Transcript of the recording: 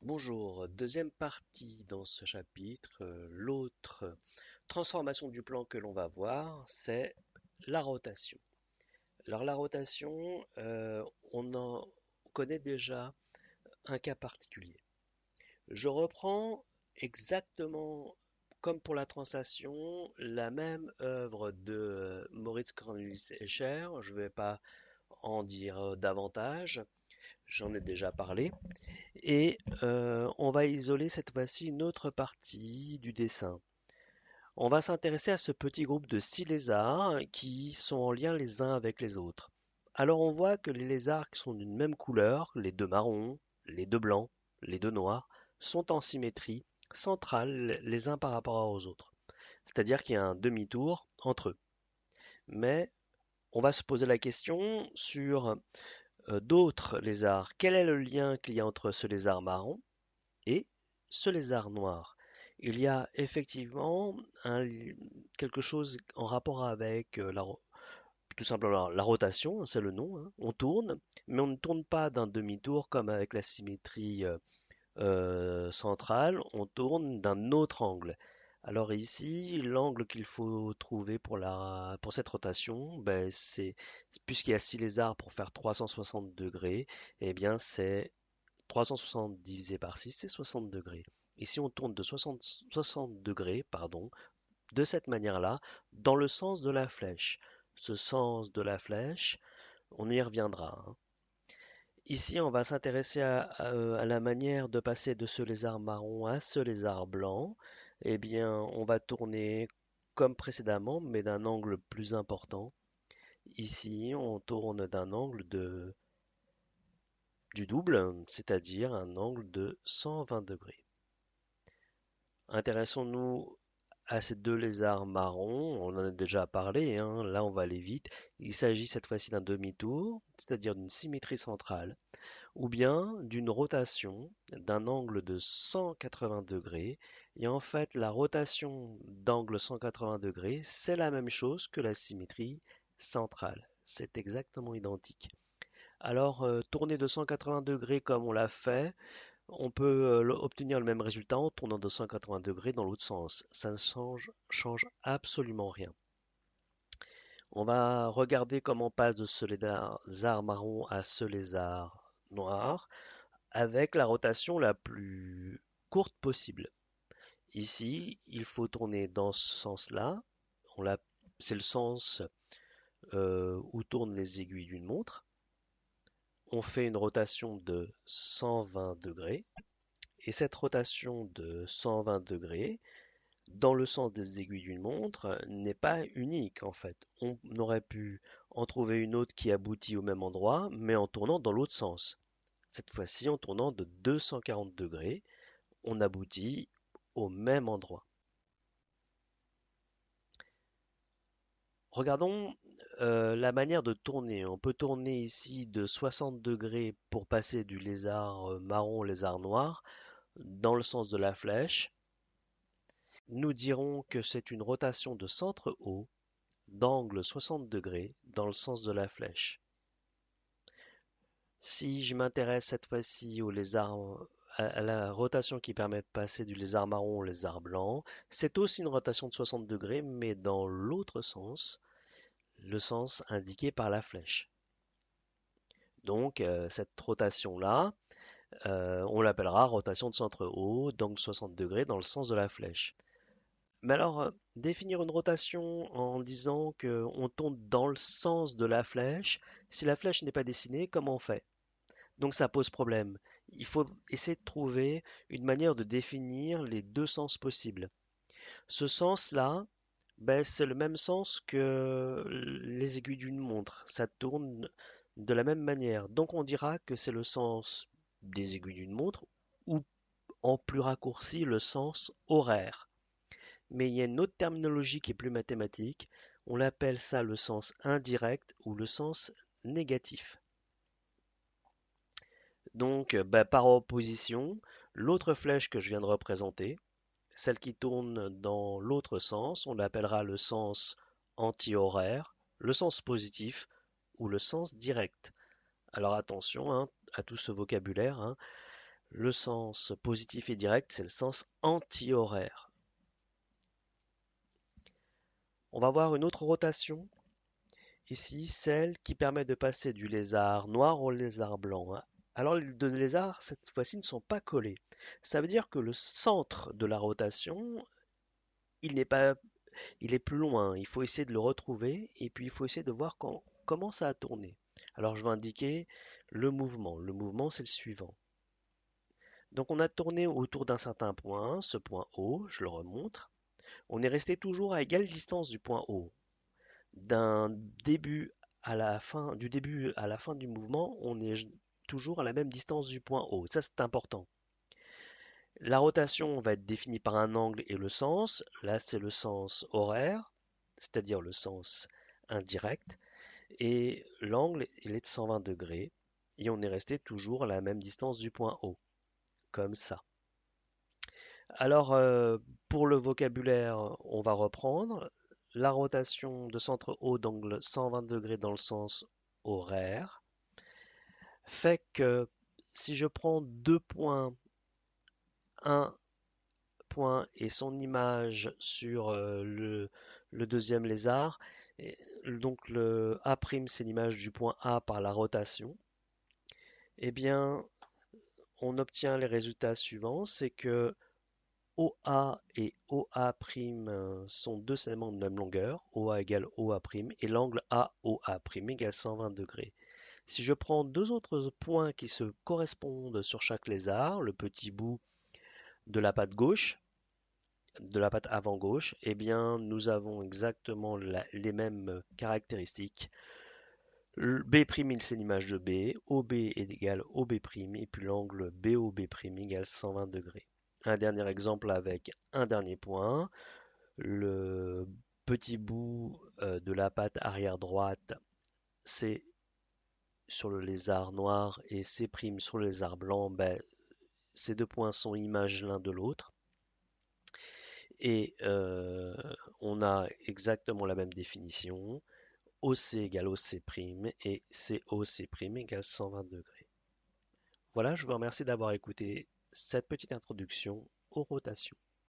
Bonjour, deuxième partie dans ce chapitre. L'autre transformation du plan que l'on va voir, c'est la rotation. Alors la rotation, on en connaît déjà un cas particulier. Je reprends exactement comme pour la translation, la même œuvre de Maurice Cornelius Escher. Je ne vais pas en dire davantage, j'en ai déjà parlé. Et on va isoler cette fois-ci une autre partie du dessin. On va s'intéresser à ce petit groupe de 6 lézards qui sont en lien les uns avec les autres. Alors on voit que les lézards qui sont d'une même couleur, les deux marrons, les deux blancs, les deux noirs, sont en symétrie centrale les uns par rapport aux autres. C'est-à-dire qu'il y a un demi-tour entre eux. Mais on va se poser la question sur d'autres lézards. Quel est le lien qu'il y a entre ce lézard marron et ce lézard noir? Il y a effectivement quelque chose en rapport avec tout simplement la rotation, c'est le nom, hein. On tourne, mais on ne tourne pas d'un demi-tour comme avec la symétrie centrale, on tourne d'un autre angle. Alors ici, l'angle qu'il faut trouver pour cette rotation, ben puisqu'il y a 6 lézards pour faire 360 degrés, eh bien c'est 360 divisé par 6, c'est 60 degrés. Ici, on tourne de 60 degrés, pardon, de cette manière-là, dans le sens de la flèche. Ce sens de la flèche, on y reviendra, hein. Ici, on va s'intéresser à la manière de passer de ce lézard marron à ce lézard blanc. Eh bien, on va tourner comme précédemment, mais d'un angle plus important. Ici, on tourne d'un angle du double, c'est-à-dire un angle de 120 degrés. Intéressons-nous à ces deux lézards marrons, on en a déjà parlé, hein, là on va aller vite. Il s'agit cette fois-ci d'un demi-tour, c'est-à-dire d'une symétrie centrale, ou bien d'une rotation d'un angle de 180 degrés. Et en fait, la rotation d'angle 180 degrés, c'est la même chose que la symétrie centrale. C'est exactement identique. Alors, tourner de 180 degrés comme on l'a fait, on peut obtenir le même résultat en tournant de 180 degrés dans l'autre sens. Ça ne change absolument rien. On va regarder comment on passe de ce lézard marron à ce lézard noir avec la rotation la plus courte possible. Ici, il faut tourner dans ce sens-là. C'est le sens où tournent les aiguilles d'une montre. On fait une rotation de 120 degrés. Et cette rotation de 120 degrés, dans le sens des aiguilles d'une montre, n'est pas unique en fait. On aurait pu en trouver une autre qui aboutit au même endroit, mais en tournant dans l'autre sens. Cette fois-ci, en tournant de 240 degrés, on aboutit au même endroit. Regardons la manière de tourner. On peut tourner ici de 60 degrés pour passer du lézard marron au lézard noir dans le sens de la flèche. Nous dirons que c'est une rotation de centre haut d'angle 60 degrés dans le sens de la flèche. Si je m'intéresse cette fois-ci au lézard, à la rotation qui permet de passer du lézard marron au lézard blanc, c'est aussi une rotation de 60 degrés, mais dans l'autre sens, le sens indiqué par la flèche. Donc cette rotation-là, on l'appellera rotation de centre haut d'angle 60 degrés dans le sens de la flèche. Mais alors, définir une rotation en disant qu'on tourne dans le sens de la flèche, si la flèche n'est pas dessinée, comment on fait? Donc ça pose problème. Il faut essayer de trouver une manière de définir les deux sens possibles. Ce sens-là, ben, c'est le même sens que les aiguilles d'une montre. Ça tourne de la même manière. Donc on dira que c'est le sens des aiguilles d'une montre ou en plus raccourci le sens horaire. Mais il y a une autre terminologie qui est plus mathématique. On l'appelle ça le sens indirect ou le sens négatif. Donc, bah, par opposition, l'autre flèche que je viens de représenter, celle qui tourne dans l'autre sens, on l'appellera le sens anti-horaire, le sens positif ou le sens direct. Alors attention, hein, à tout ce vocabulaire, hein. Le sens positif et direct, c'est le sens anti-horaire. On va voir une autre rotation, ici, celle qui permet de passer du lézard noir au lézard blanc, hein. Alors les deux lézards, cette fois-ci, ne sont pas collés. Ça veut dire que le centre de la rotation, il n'est pas, il est plus loin. Il faut essayer de le retrouver et puis il faut essayer de voir comment ça a tourné. Alors je vais indiquer le mouvement. Le mouvement, c'est le suivant. Donc on a tourné autour d'un certain point, ce point O, je le remontre. On est resté toujours à égale distance du point O. D'un début à la fin, du début à la fin du mouvement, on est toujours à la même distance du point O. Ça, c'est important. La rotation va être définie par un angle et le sens. Là, c'est le sens horaire, c'est-à-dire le sens indirect. Et l'angle, il est de 120 degrés. Et on est resté toujours à la même distance du point O, comme ça. Alors, pour le vocabulaire, on va reprendre. La rotation de centre O d'angle 120 degrés dans le sens horaire fait que si je prends deux points, un point et son image sur le deuxième lézard, donc le A' c'est l'image du point A par la rotation, eh bien on obtient les résultats suivants, c'est que OA et OA' sont deux segments de même longueur, OA égale OA', et l'angle AOA' égale 120 degrés. Si je prends deux autres points qui se correspondent sur chaque lézard, le petit bout de la patte gauche, de la patte avant gauche, eh bien nous avons exactement les mêmes caractéristiques. B', c'est l'image de B, OB est égal OB', et puis l'angle BOB' égale 120 degrés. Un dernier exemple avec un dernier point. Le petit bout de la patte arrière droite, c'est sur le lézard noir et C' sur le lézard blanc. Ben, ces deux points sont images l'un de l'autre. Et on a exactement la même définition. OC égale OC' et COC' égale 120 degrés. Voilà, je vous remercie d'avoir écouté cette petite introduction aux rotations.